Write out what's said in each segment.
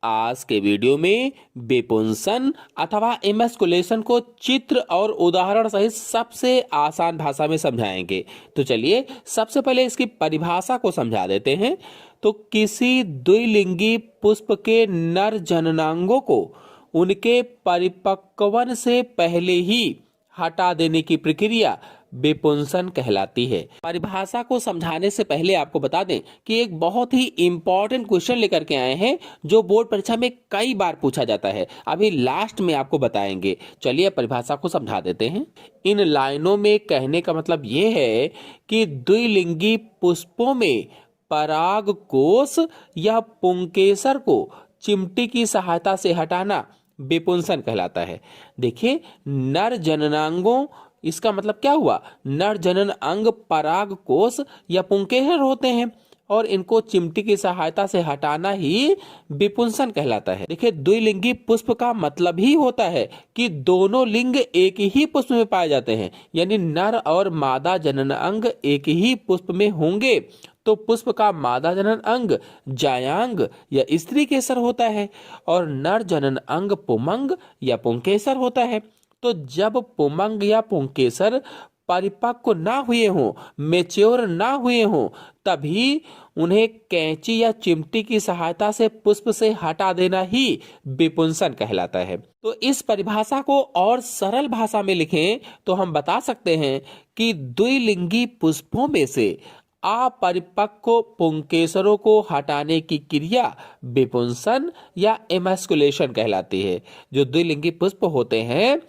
आज के वीडियो में विपुंसन अथवा इमैस्कुलेशन को चित्र और उदाहरण सहित सबसे आसान भाषा में समझाएंगे। तो चलिए सबसे पहले इसकी परिभाषा को समझा देते हैं। तो किसी द्विलिंगी पुष्प के नर जननांगों को उनके परिपक्वन से पहले ही हटा देने की प्रक्रिया विपुंसन कहलाती है। परिभाषा को समझाने से पहले आपको बता दें कि एक बहुत ही इंपॉर्टेंट क्वेश्चन लेकर के आए हैं जो बोर्ड परीक्षा में कई बार पूछा जाता है। अभी लास्ट में आपको बताएंगे। चलिए परिभाषा को समझा देते हैं। इन लाइनों में कहने का मतलब ये है कि द्विलिंगी पुष्पों में पराग कोष या पुंकेसर को चिमटी की सहायता से हटाना विपुंसन कहलाता है। देखिए नर जननांगों, इसका मतलब क्या हुआ? नर जनन अंग पराग कोष या पुंकेसर होते हैं और इनको चिमटी की सहायता से हटाना ही विपुंसन कहलाता है। देखिए द्विलिंगी पुष्प का मतलब ही होता है कि दोनों लिंग एक ही पुष्प में पाए जाते हैं, यानी नर और मादा जनन अंग एक ही पुष्प में होंगे तो पुष्प का मादा जनन अंग जायांग या स्त्री केसर होता है और नर जनन अंग पुमंग या पुंकेसर होता है। तो जब पुमंग या पुंकेसर परिपक्व ना हुए हों, मेच्योर ना हुए हों, तभी उन्हें कैंची या चिमटी की सहायता से पुष्प से हटा देना ही विपुंसन कहलाता है। तो इस परिभाषा को और सरल भाषा में लिखें तो हम बता सकते हैं कि द्विलिंगी पुष्पों में से अपरिपक्व पुंकेसरों को हटाने की क्रिया विपुंसन या इमैस्कुलेशन कहलाती है। जो द्विलिंगी पुष्प होते हैं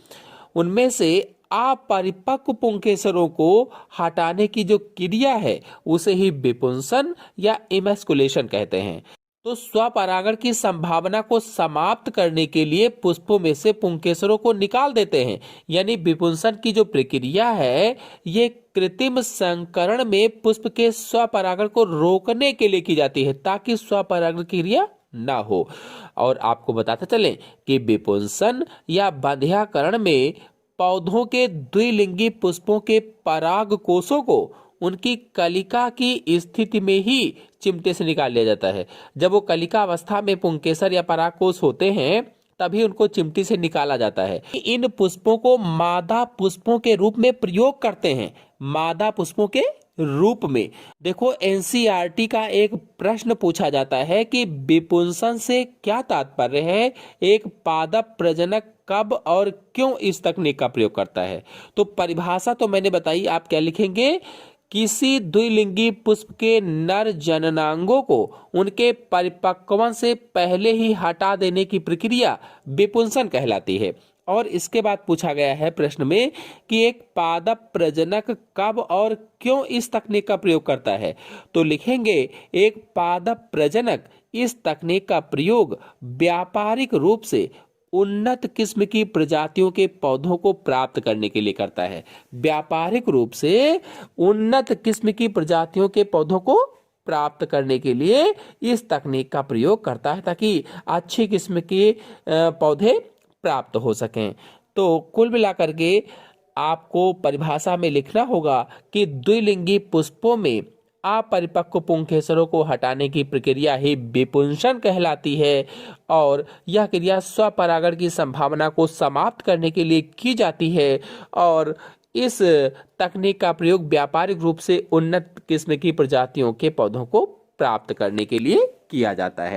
उनमें से अपरिपक्व पुंकेसरों को हटाने की जो क्रिया है उसे ही विपुंसन या इमैस्कुलेशन कहते हैं। तो स्वपरागण की संभावना को समाप्त करने के लिए पुष्पों में से पुंकेसरों को निकाल देते हैं, यानी विपुंसन की जो प्रक्रिया है ये कृत्रिम संकरण में पुष्प के स्वपरागण को रोकने के लिए की जाती है ताकि स्वपरागण की क्रिया ना हो। और आपको बताते चलें कि विपुंसन या बाध्यकरण में पौधों के द्विलिंगी पुष्पों के पराग कोषों को उनकी कलिका की स्थिति में ही चिमटे से निकाल लिया जाता है। जब वो कलिका अवस्था में पुंकेसर या पराग कोष होते हैं तभी उनको चिमटी से निकाला जाता है। इन पुष्पों को मादा पुष्पों के रूप में प्रयोग करते हैं। मादा पुष्पों के रूप में देखो एनसीईआरटी का एक प्रश्न पूछा जाता है कि विपुंसन से क्या तात्पर्य है, एक पादप प्रजनक कब और क्यों इस तकनीक का प्रयोग करता है। तो परिभाषा तो मैंने बताई, आप क्या लिखेंगे? किसी द्विलिंगी पुष्प के नर जननांगों को उनके परिपक्वन से पहले ही हटा देने की प्रक्रिया विपुंसन कहलाती है। और इसके बाद पूछा गया है प्रश्न में कि एक पादप प्रजनक कब और क्यों इस तकनीक का प्रयोग करता है। तो लिखेंगे एक पादप प्रजनक इस तकनीक का प्रयोग व्यापारिक रूप से उन्नत किस्म की प्रजातियों के पौधों को प्राप्त करने के लिए करता है। व्यापारिक रूप से उन्नत किस्म की प्रजातियों के पौधों को प्राप्त करने के लिए इस तकनीक का प्रयोग करता है ताकि अच्छी किस्म के पौधे प्राप्त हो सकें। तो कुल मिलाकर के आपको परिभाषा में लिखना होगा कि द्विलिंगी पुष्पों में अपरिपक्व पुंकेसरों को हटाने की प्रक्रिया ही विपुंसन कहलाती है और यह क्रिया स्वपरागण की संभावना को समाप्त करने के लिए की जाती है और इस तकनीक का प्रयोग व्यापारिक रूप से उन्नत किस्म की प्रजातियों के पौधों को प्राप्त करने के लिए किया जाता है।